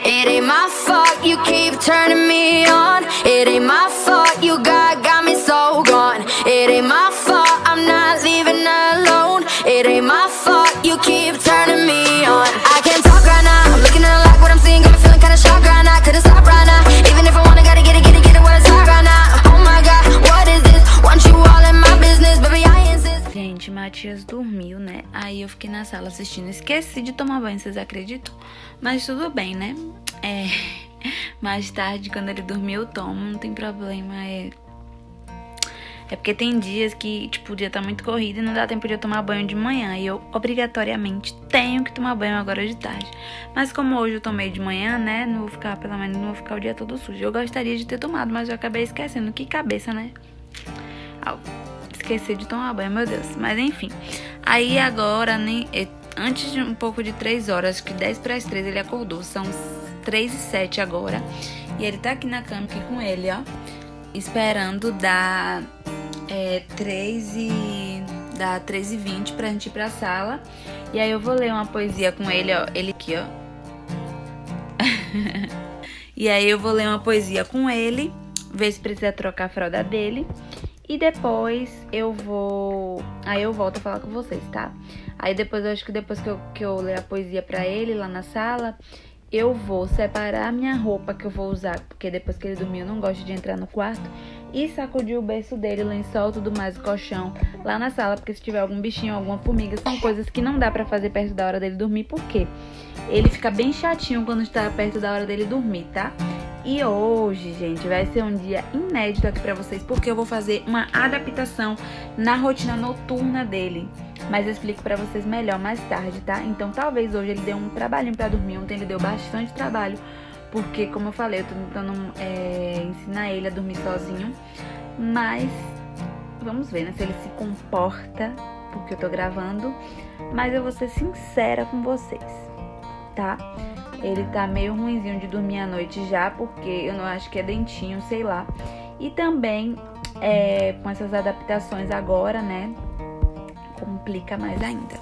It ain't my fault you keep turning me on. It ain't my fault you got me so gone. It ain't my fault I'm not leaving alone. It ain't my fault you keep turning me on. I can't talk right now, I'm looking at like what I'm seeing, got me feeling kinda shocked right now. Couldn't stop right now, even if I wanna, gotta get it, what it's hot right now. Oh my God, what is this? Want you all in my business, baby, I insist. Gente, Matias dormiu, né? Aí eu fiquei na sala assistindo. Esqueci de tomar banho, vocês acreditam? Mas tudo bem, né? Mais tarde, quando ele dormir, eu tomo, não tem problema. É porque tem dias que, tipo, o dia tá muito corrido e não dá tempo de eu tomar banho de manhã. E eu, obrigatoriamente, tenho que tomar banho agora de tarde. Mas como hoje eu tomei de manhã, né? Não vou ficar, pelo menos, não vou ficar o dia todo sujo. Eu gostaria de ter tomado, mas eu acabei esquecendo. Que cabeça, né? Esqueci de tomar banho, meu Deus. Mas enfim. Aí agora, né? Antes de um pouco de 3 horas, acho que 10 para as 3 ele acordou. São 3h07 agora. E ele tá aqui na cama, aqui com ele, ó. Esperando dar 3h20 pra gente ir pra sala. E aí eu vou ler uma poesia com ele, ó. Ele aqui, ó. E aí eu vou ler uma poesia com ele. Ver se precisa trocar a fralda dele. E depois eu vou... Aí eu volto a falar com vocês, tá? Aí depois, eu acho que depois que eu ler a poesia pra ele lá na sala, eu vou separar a minha roupa que eu vou usar, porque depois que ele dormir eu não gosto de entrar no quarto, e sacudir o berço dele, o lençol, tudo mais, o colchão lá na sala, porque se tiver algum bichinho, alguma formiga, são coisas que não dá pra fazer perto da hora dele dormir, porque ele fica bem chatinho quando está perto da hora dele dormir, tá? E hoje, gente, vai ser um dia inédito aqui pra vocês, porque eu vou fazer uma adaptação na rotina noturna dele. Mas eu explico pra vocês melhor mais tarde, tá? Então, talvez hoje ele dê um trabalhinho pra dormir. Ontem ele deu bastante trabalho, porque, como eu falei, eu tô tentando ensinar ele a dormir sozinho. Mas vamos ver, né, se ele se comporta, porque eu tô gravando. Mas eu vou ser sincera com vocês, tá? Ele tá meio ruinzinho de dormir à noite já, porque eu não acho que é dentinho, sei lá. E também, com essas adaptações agora, né, complica mais ainda.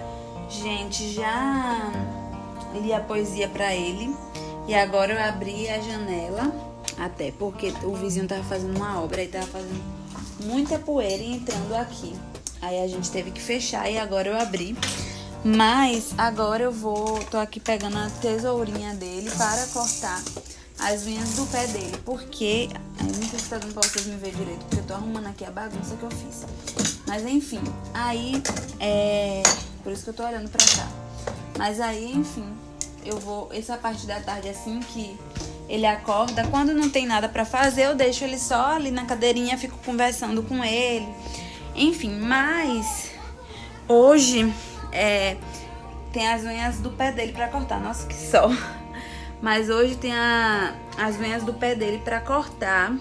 Gente, já li a poesia pra ele. E agora eu abri a janela, até porque o vizinho tava fazendo uma obra e tava fazendo muita poeira e entrando aqui. Aí a gente teve que fechar e agora eu abri. Mas agora tô aqui pegando a tesourinha dele para cortar as unhas do pé dele. Porque, eu não sei se tá dando pra vocês me ver direito, porque eu tô arrumando aqui a bagunça que eu fiz. Mas enfim, aí por isso que eu tô olhando pra cá. Mas aí, enfim, eu vou, essa parte da tarde assim que ele acorda, quando não tem nada pra fazer, eu deixo ele só ali na cadeirinha, fico conversando com ele. Enfim, mas hoje tem as unhas do pé dele pra cortar. Nossa, que sol. Mas hoje tem as unhas do pé dele pra cortar.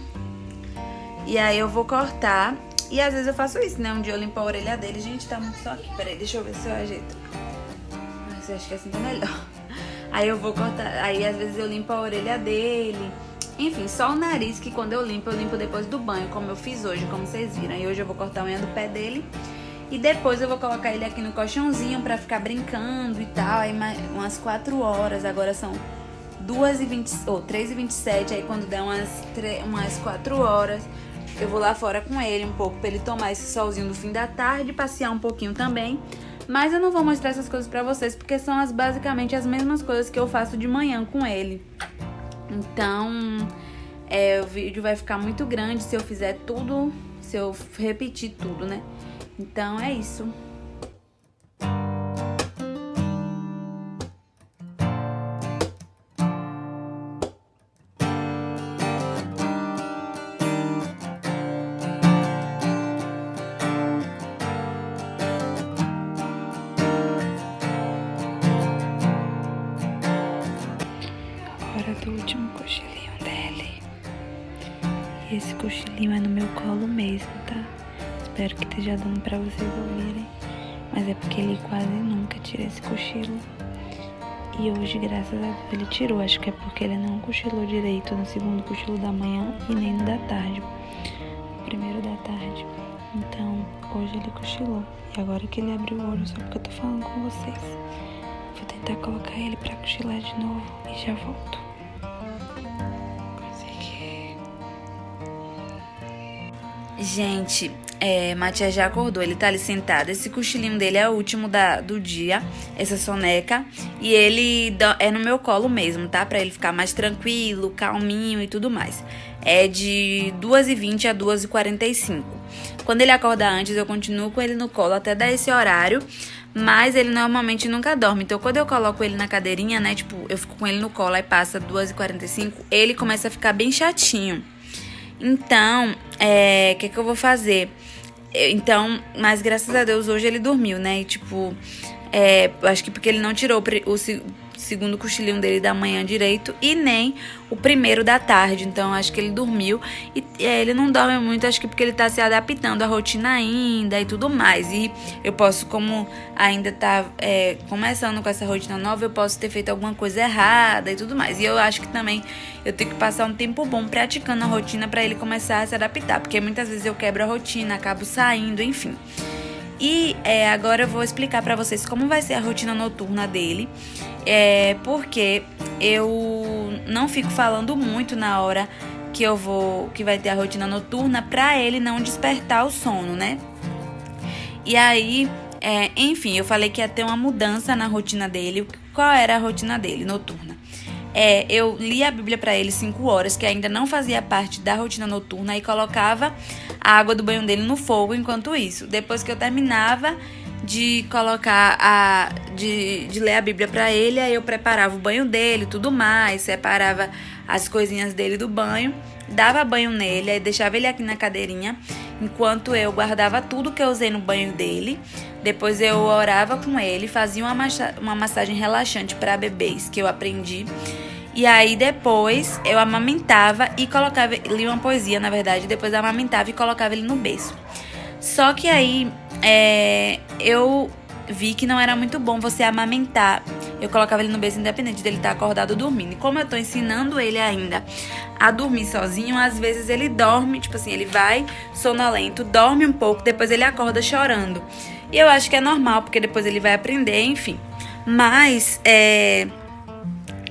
E aí eu vou cortar. E às vezes eu faço isso, né? Um dia eu limpo a orelha dele. Gente, tá muito só aqui. Peraí, deixa eu ver se eu ajeito. Mas eu acho que assim tá melhor. Aí eu vou cortar. Aí às vezes eu limpo a orelha dele. Enfim, só o nariz, que quando eu limpo depois do banho, como eu fiz hoje, como vocês viram. E hoje eu vou cortar a unha do pé dele. E depois eu vou colocar ele aqui no colchãozinho pra ficar brincando e tal. Aí umas 4 horas, agora são 3h27. Aí quando der umas 4 horas, eu vou lá fora com ele um pouco, pra ele tomar esse solzinho do fim da tarde, passear um pouquinho também. Mas eu não vou mostrar essas coisas pra vocês, porque são basicamente as mesmas coisas que eu faço de manhã com ele. Então, o vídeo vai ficar muito grande se eu fizer tudo, se eu repetir tudo, né? Então, é isso. Hora do último cochilinho dele. E esse cochilinho é no meu colo mesmo, tá? Espero que esteja dando pra vocês ouvirem. Mas é porque ele quase nunca tira esse cochilo. E hoje, graças a Deus, ele tirou. Acho que é porque ele não cochilou direito no segundo cochilo da manhã e nem no da tarde. No primeiro da tarde. Então, hoje ele cochilou. E agora que ele abriu o olho, só porque eu tô falando com vocês. Vou tentar colocar ele pra cochilar de novo e já volto. Gente, Matias já acordou, ele tá ali sentado. Esse cochilinho dele é o último do dia, essa soneca. E ele é no meu colo mesmo, tá? Pra ele ficar mais tranquilo, calminho e tudo mais. É de 2h20 a 2h45. Quando ele acorda antes, eu continuo com ele no colo até dar esse horário. Mas ele normalmente nunca dorme. Então, quando eu coloco ele na cadeirinha, né? Tipo, eu fico com ele no colo, aí passa 2h45, ele começa a ficar bem chatinho. Então, o que eu vou fazer? Mas graças a Deus hoje ele dormiu, né? E tipo, acho que porque ele não tirou o segundo cochilinho dele da manhã direito e nem o primeiro da tarde. Então acho que ele dormiu e ele não dorme muito, acho que porque ele tá se adaptando à rotina ainda e tudo mais. E eu posso, como ainda tá começando com essa rotina nova, eu posso ter feito alguma coisa errada e tudo mais. E eu acho que também eu tenho que passar um tempo bom praticando a rotina pra ele começar a se adaptar, porque muitas vezes eu quebro a rotina, acabo saindo, enfim. E agora eu vou explicar pra vocês como vai ser a rotina noturna dele, porque eu não fico falando muito na hora que vai ter a rotina noturna pra ele não despertar o sono, né? E aí, enfim, eu falei que ia ter uma mudança na rotina dele. Qual era a rotina dele noturna? Eu li a Bíblia pra ele 5 horas, que ainda não fazia parte da rotina noturna, e colocava a água do banho dele no fogo enquanto isso. Depois que eu terminava de colocar de ler a Bíblia pra ele, aí eu preparava o banho dele e tudo mais, separava as coisinhas dele do banho, dava banho nele, aí deixava ele aqui na cadeirinha, enquanto eu guardava tudo que eu usei no banho dele. Depois eu orava com ele, fazia uma massagem relaxante para bebês que eu aprendi. E aí depois eu amamentava e colocava, lia uma poesia, na verdade, depois eu amamentava e colocava ele no berço. Só que aí eu vi que não era muito bom você amamentar. Eu colocava ele no berço independente dele estar acordado ou dormindo. E como eu tô ensinando ele ainda a dormir sozinho, às vezes ele dorme, tipo assim, ele vai sonolento, dorme um pouco, depois ele acorda chorando. E eu acho que é normal, porque depois ele vai aprender, enfim. Mas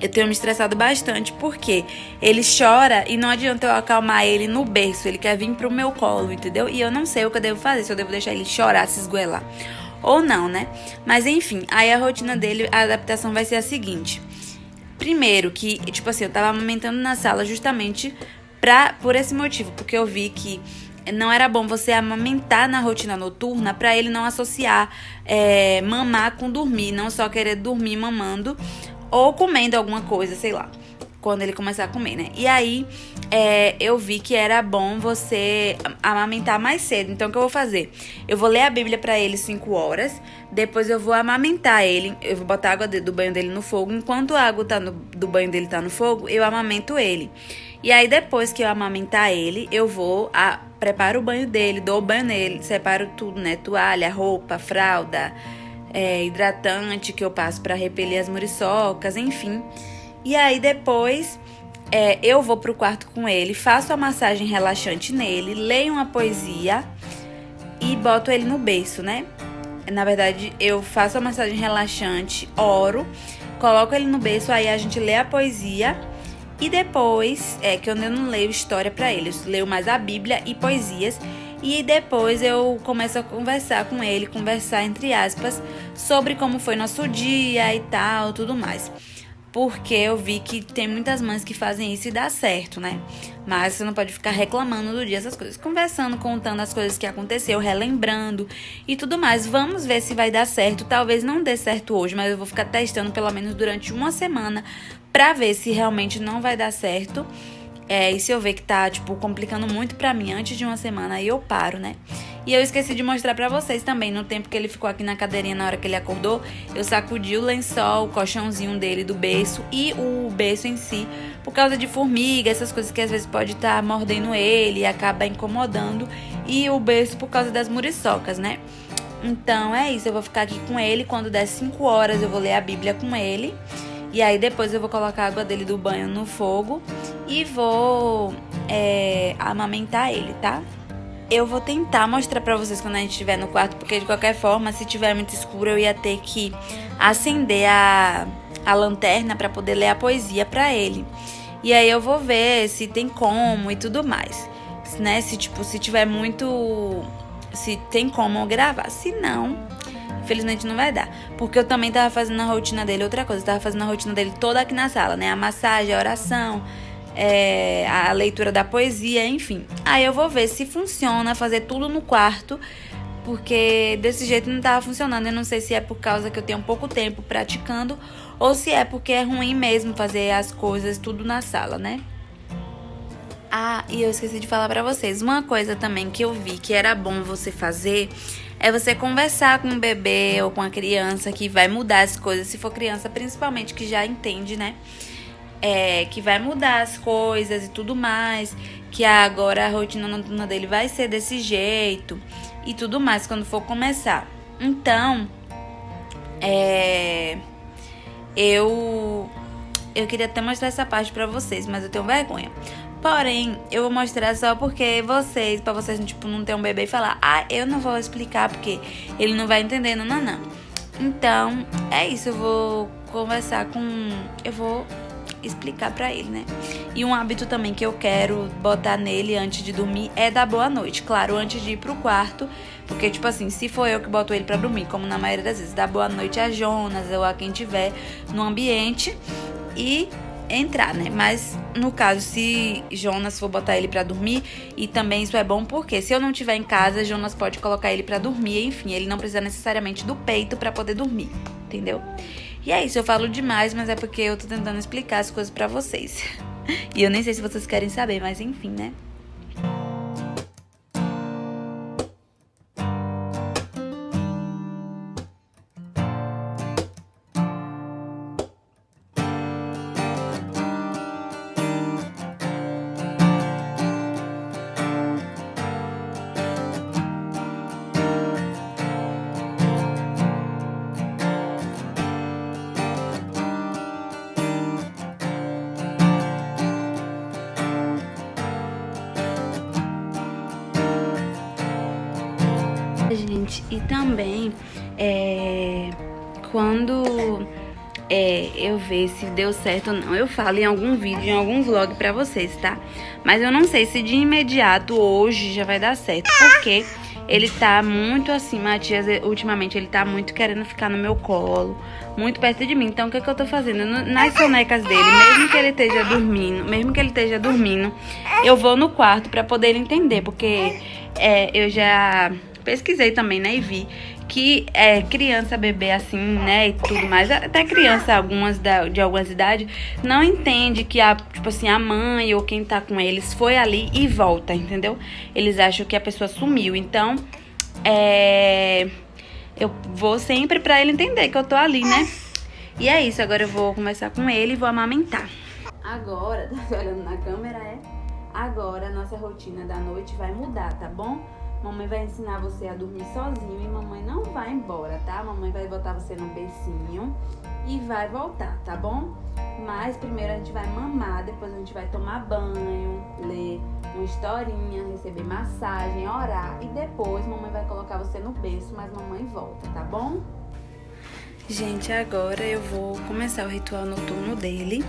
eu tenho me estressado bastante, porque ele chora e não adianta eu acalmar ele no berço. Ele quer vir pro meu colo, entendeu? E eu não sei o que eu devo fazer, se eu devo deixar ele chorar, se esgoelar ou não, né? Mas enfim, aí a rotina dele, a adaptação vai ser a seguinte. Primeiro que, tipo assim, eu tava amamentando na sala justamente por esse motivo, porque eu vi que não era bom você amamentar na rotina noturna pra ele não associar mamar com dormir, não só querer dormir mamando ou comendo alguma coisa, sei lá, quando ele começar a comer, né? E aí eu vi que era bom você amamentar mais cedo. Então o que eu vou fazer? Eu vou ler a Bíblia pra ele 5 horas, depois eu vou amamentar ele, eu vou botar a água do banho dele no fogo. Enquanto a água do banho dele tá no fogo, eu amamento ele. E aí depois que eu amamentar ele, eu vou preparo o banho dele, dou o banho nele, separo tudo, né? Toalha, roupa, fralda, hidratante que eu passo pra repelir as muriçocas, enfim. E aí depois eu vou pro quarto com ele, faço a massagem relaxante nele, leio uma poesia e boto ele no berço, né? Na verdade, eu faço a massagem relaxante, oro, coloco ele no berço, aí a gente lê a poesia. E depois, que eu não leio história pra ele, eu leio mais a Bíblia e poesias. E depois eu começo a conversar com ele, conversar entre aspas, sobre como foi nosso dia e tal, tudo mais. Porque eu vi que tem muitas mães que fazem isso e dá certo, né? Mas você não pode ficar reclamando do dia, essas coisas. Conversando, contando as coisas que aconteceu, relembrando e tudo mais. Vamos ver se vai dar certo. Talvez não dê certo hoje, mas eu vou ficar testando pelo menos durante uma semana pra ver se realmente não vai dar certo. E se eu ver que tá, tipo, complicando muito pra mim antes de uma semana, aí eu paro, né? E eu esqueci de mostrar pra vocês também, no tempo que ele ficou aqui na cadeirinha, na hora que ele acordou, eu sacudi o lençol, o colchãozinho dele do berço e o berço em si, por causa de formiga, essas coisas que às vezes pode estar mordendo ele e acaba incomodando, e o berço por causa das muriçocas, né? Então é isso, eu vou ficar aqui com ele, quando der 5 horas eu vou ler a Bíblia com ele. E aí depois eu vou colocar a água dele do banho no fogo e vou amamentar ele, tá? Eu vou tentar mostrar pra vocês quando a gente estiver no quarto, porque de qualquer forma, se tiver muito escuro, eu ia ter que acender a lanterna pra poder ler a poesia pra ele. E aí eu vou ver se tem como e tudo mais. né? Se tiver muito... Se tem como eu gravar. Se não, infelizmente não vai dar. Porque eu também tava fazendo a rotina dele. Outra coisa, eu tava fazendo a rotina dele toda aqui na sala, né? A massagem, a oração, a leitura da poesia, enfim. Aí eu vou ver se funciona fazer tudo no quarto. Porque desse jeito não tava funcionando. Eu não sei se é por causa que eu tenho pouco tempo praticando ou se é porque é ruim mesmo fazer as coisas tudo na sala, né? Ah, e eu esqueci de falar pra vocês. Uma coisa também que eu vi que era bom você fazer é você conversar com um bebê ou com a criança que vai mudar as coisas. Se for criança, principalmente, que já entende, né? Que vai mudar as coisas e tudo mais. Que agora a rotina noturna dele vai ser desse jeito e tudo mais quando for começar. Então, eu queria até mostrar essa parte pra vocês, mas eu tenho vergonha. Porém, eu vou mostrar só porque pra vocês, tipo, não ter um bebê e falar, eu não vou explicar porque ele não vai entender, não. Então, é isso, eu vou conversar eu vou explicar pra ele, né? E um hábito também que eu quero botar nele antes de dormir é dar boa noite. Claro, antes de ir pro quarto, porque, tipo assim, se for eu que boto ele pra dormir, como na maioria das vezes, dar boa noite a Jonas ou a quem tiver no ambiente e entrar, né? Mas no caso, se Jonas for botar ele pra dormir, e também isso é bom porque se eu não estiver em casa, Jonas pode colocar ele pra dormir, enfim, ele não precisa necessariamente do peito pra poder dormir, entendeu? E é isso, eu falo demais, mas é porque eu tô tentando explicar as coisas pra vocês. E eu nem sei se vocês querem saber, mas enfim, né? Gente, e também quando eu ver se deu certo ou não, eu falo em algum vídeo, em algum vlog pra vocês, tá? Mas eu não sei se de imediato hoje já vai dar certo, porque ele tá muito assim, Matias, ultimamente ele tá muito querendo ficar no meu colo, muito perto de mim. Então o que eu tô fazendo? Nas sonecas dele, mesmo que ele esteja dormindo, eu vou no quarto pra poder ele entender, porque eu já pesquisei também, né, e vi que criança, bebê assim, né, e tudo mais, até criança de algumas idades, não entende que tipo assim, a mãe ou quem tá com eles foi ali e volta, entendeu? Eles acham que a pessoa sumiu, então, eu vou sempre pra ele entender que eu tô ali, né? E é isso, agora eu vou conversar com ele e vou amamentar. Agora, tá olhando na câmera, agora a nossa rotina da noite vai mudar, tá bom? Mamãe vai ensinar você a dormir sozinho e mamãe não vai embora, tá? Mamãe vai botar você no bercinho e vai voltar, tá bom? Mas primeiro a gente vai mamar, depois a gente vai tomar banho, ler uma historinha, receber massagem, orar e depois mamãe vai colocar você no berço, mas mamãe volta, tá bom? Gente, agora eu vou começar o ritual noturno dele.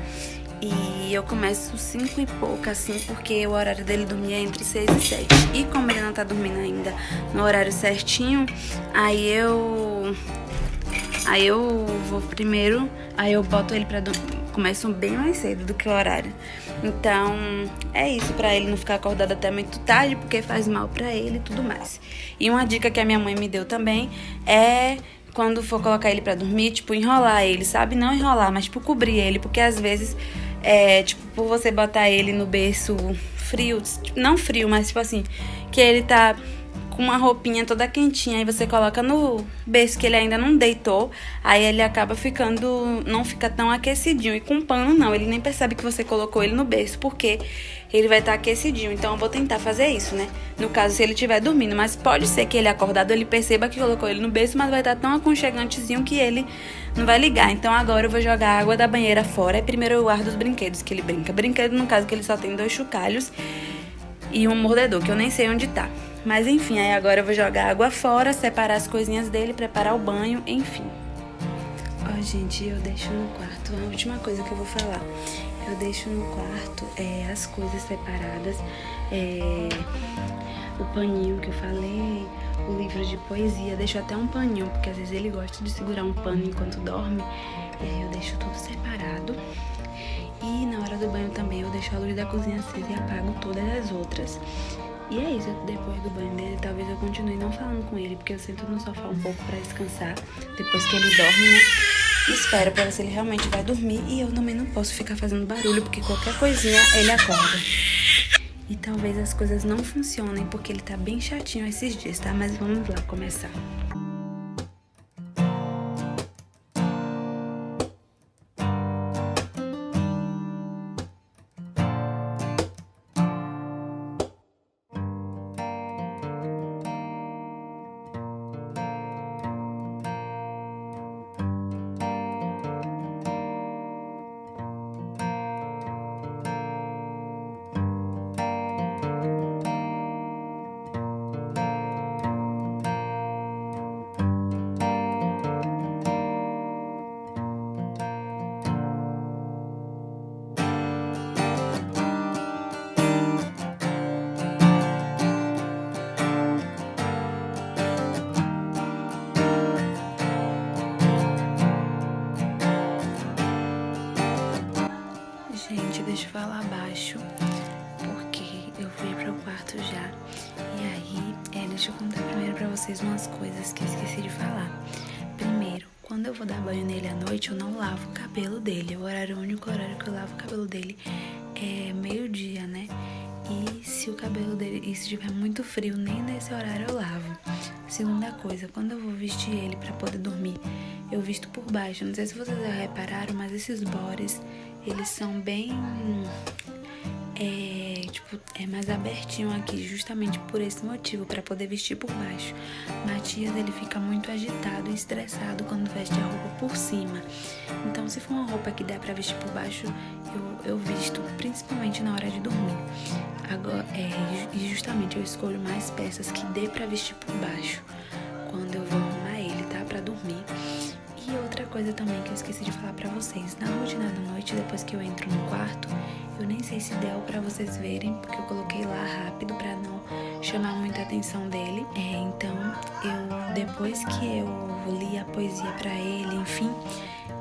E eu começo 5 e pouca, assim, porque o horário dele dormir é entre 6 e 7. E como ele não tá dormindo ainda no horário certinho, aí eu vou primeiro, aí eu boto ele pra dormir. Começo bem mais cedo do que o horário. Então, é isso, pra ele não ficar acordado até muito tarde, porque faz mal pra ele e tudo mais. E uma dica que a minha mãe me deu também é... quando for colocar ele pra dormir, tipo, enrolar ele, sabe? Não enrolar, mas, tipo, cobrir ele. Porque, às vezes, tipo, por você botar ele no berço frio, tipo, não frio, mas, tipo assim, que ele tá com uma roupinha toda quentinha, aí você coloca no berço que ele ainda não deitou, aí ele acaba ficando, não fica tão aquecidinho. E com pano, não, ele nem percebe que você colocou ele no berço, porque ele vai estar aquecidinho. Então eu vou tentar fazer isso, né? No caso, se ele estiver dormindo, mas pode ser que ele acordado, ele perceba que colocou ele no berço, mas vai estar tão aconchegantezinho que ele não vai ligar. Então agora eu vou jogar a água da banheira fora e primeiro eu guardo os brinquedos que ele brinca. Brinquedo, no caso, que ele só tem 2 chocalhos e um mordedor, que eu nem sei onde tá. Mas enfim, aí agora eu vou jogar água fora, separar as coisinhas dele, preparar o banho, enfim. Ó, Gente, eu deixo no quarto, a última coisa que eu vou falar, eu deixo no quarto as coisas separadas, o paninho que eu falei, o livro de poesia, deixo até um paninho, porque às vezes ele gosta de segurar um pano enquanto dorme, eu deixo tudo separado. E na hora do banho também eu deixo a luz da cozinha acesa e apago todas as outras. E é isso, depois do banho dele, talvez eu continue não falando com ele, porque eu sento no sofá um pouco pra descansar, depois que ele dorme, né? E espero pra ver se ele realmente vai dormir. E eu também não posso ficar fazendo barulho, porque qualquer coisinha ele acorda. E talvez as coisas não funcionem, porque ele tá bem chatinho esses dias, tá? Mas vamos lá começar. Gente, deixa eu falar baixo, porque eu fui pro quarto já. E aí, deixa eu contar primeiro pra vocês umas coisas que eu esqueci de falar. Primeiro, quando eu vou dar banho nele à noite, eu não lavo o cabelo dele. O único horário que eu lavo o cabelo dele é meio-dia, né? E se o cabelo dele, e se tiver muito frio, nem nesse horário eu lavo. Segunda coisa, quando eu vou vestir ele pra poder dormir, eu visto por baixo. Não sei se vocês já repararam, mas esses bores, eles são bem, mais abertinho aqui, justamente por esse motivo, pra poder vestir por baixo. Matias, ele fica muito agitado e estressado quando veste a roupa por cima. Então, se for uma roupa que dá pra vestir por baixo, eu visto, principalmente na hora de dormir. Agora, e justamente eu escolho mais peças que dê pra vestir por baixo quando eu vou arrumar ele, tá? Pra dormir. E outra coisa também que eu esqueci de falar pra vocês, na rotina da noite, depois que eu entro no quarto, eu nem sei se deu pra vocês verem, porque eu coloquei lá rápido pra não chamar muita atenção dele. Então, depois que eu li a poesia pra ele, enfim,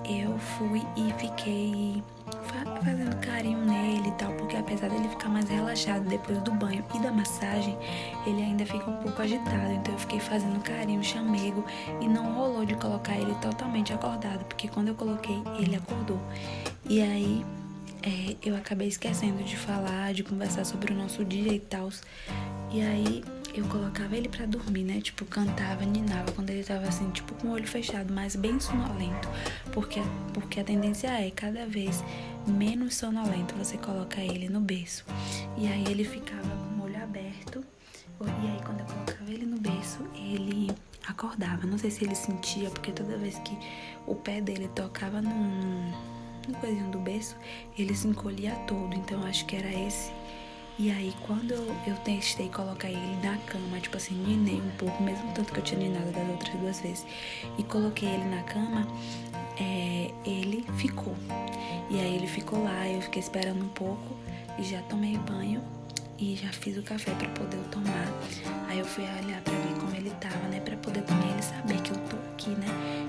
eu fui e fiquei fazendo carinho nele e tal, porque apesar dele ficar mais relaxado depois do banho e da massagem, ele ainda fica um pouco agitado, então eu fiquei fazendo carinho, chamego, e não rolou de colocar ele totalmente acordado, porque quando eu coloquei, ele acordou. E aí, eu acabei esquecendo de falar, de conversar sobre o nosso dia e tal, e aí eu colocava ele pra dormir, né, tipo, cantava, ninava, quando ele tava assim, tipo, com o olho fechado, mas bem sonolento, porque a tendência é cada vez menos sonolento você coloca ele no berço, e aí ele ficava com o olho aberto, e aí quando eu colocava ele no berço, ele acordava, não sei se ele sentia, porque toda vez que o pé dele tocava no coisinho do berço, ele se encolhia todo, então eu acho que era esse. E aí, quando eu testei colocar ele na cama, tipo assim, ninei um pouco, mesmo tanto que eu tinha ninado das outras 2 vezes, e coloquei ele na cama, ele ficou. E aí ele ficou lá, eu fiquei esperando um pouco, e já tomei banho, e já fiz o café pra poder eu tomar. Aí eu fui olhar pra ver como ele tava, né, pra poder também ele saber que eu tô aqui, né.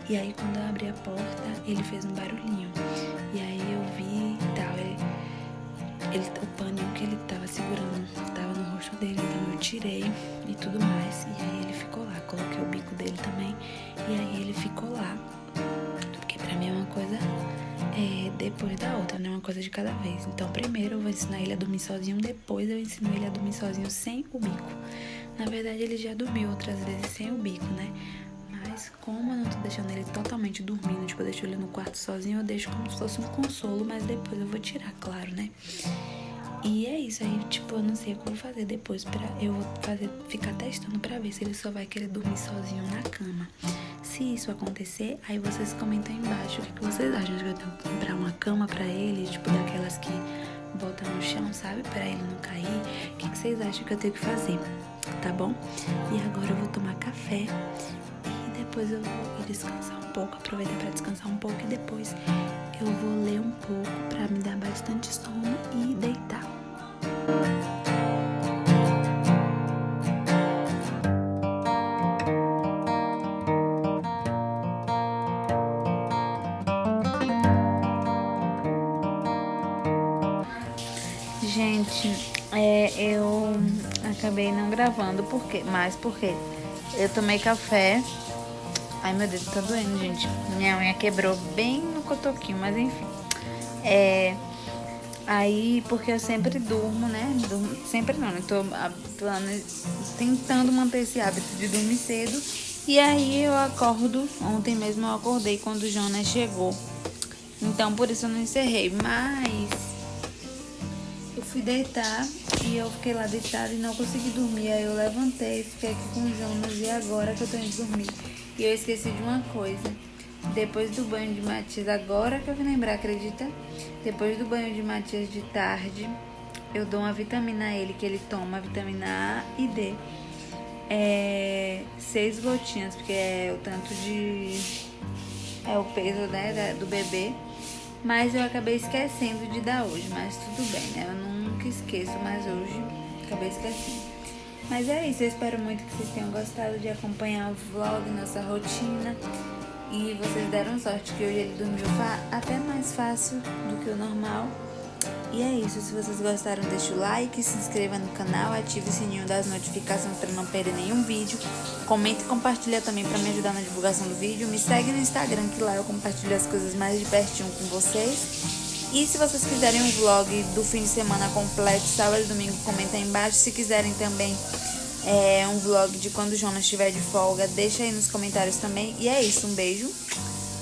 E aí, quando eu abri a porta, ele fez um barulhinho. E aí eu vi e tal, o paninho que ele tava segurando tava no rosto dele, então eu tirei e tudo mais. E aí ele ficou lá, coloquei o bico dele também, e aí ele ficou lá. Porque pra mim é uma coisa depois da outra, né? Uma coisa de cada vez. Então primeiro eu vou ensinar ele a dormir sozinho, depois eu ensino ele a dormir sozinho sem o bico. Na verdade ele já dormiu outras vezes sem o bico, né? Mas como eu não tô deixando ele totalmente dormindo, tipo, eu deixo ele no quarto sozinho, eu deixo como se fosse um consolo, mas depois eu vou tirar, claro, né? E é isso aí, tipo, eu não sei o que eu vou fazer depois, eu vou ficar testando pra ver se ele só vai querer dormir sozinho na cama. Se isso acontecer, aí vocês comentam aí embaixo o que vocês acham, de que eu tenho que comprar uma cama pra ele, tipo, daquelas que botam no chão, sabe, pra ele não cair. O que vocês acham que eu tenho que fazer, tá bom? E agora eu vou tomar café. depois eu vou ir descansar um pouco, aproveitar pra descansar um pouco e depois eu vou ler um pouco pra me dar bastante sono e deitar. Gente, eu acabei não gravando porque eu tomei café. Ai, meu dedo tá doendo, gente. Minha unha quebrou bem no cotoquinho, mas enfim. Aí, porque eu sempre durmo, né? Sempre não, eu tô tentando manter esse hábito de dormir cedo. E aí eu acordo, ontem mesmo eu acordei quando o Jonas chegou. Então, por isso eu não encerrei, mas eu fui deitar e eu fiquei lá deitada e não consegui dormir. Aí eu levantei, fiquei aqui com o Jonas e agora que eu tô indo dormir. E eu esqueci de uma coisa. Depois do banho de Matias, agora que eu vim lembrar, acredita? Depois do banho de Matias de tarde, eu dou uma vitamina a ele, que ele toma, vitamina A e D. 6 gotinhas, porque é o tanto de... é o peso, né, do bebê. Mas eu acabei esquecendo de dar hoje, mas tudo bem, né? Eu nunca esqueço, mas hoje acabei esquecendo. Mas é isso, eu espero muito que vocês tenham gostado de acompanhar o vlog, nossa rotina. E vocês deram sorte que hoje ele dormiu até mais fácil do que o normal. E é isso, se vocês gostaram, deixa o like, se inscreva no canal, ative o sininho das notificações para não perder nenhum vídeo. Comenta e compartilha também para me ajudar na divulgação do vídeo. Me segue no Instagram, que lá eu compartilho as coisas mais de pertinho com vocês. E se vocês quiserem um vlog do fim de semana completo, sábado e domingo, comenta aí embaixo. Se quiserem também um vlog de quando o Jonas estiver de folga, deixa aí nos comentários também. E é isso, um beijo.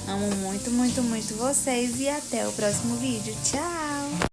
Amo muito, muito, muito vocês e até o próximo vídeo. Tchau!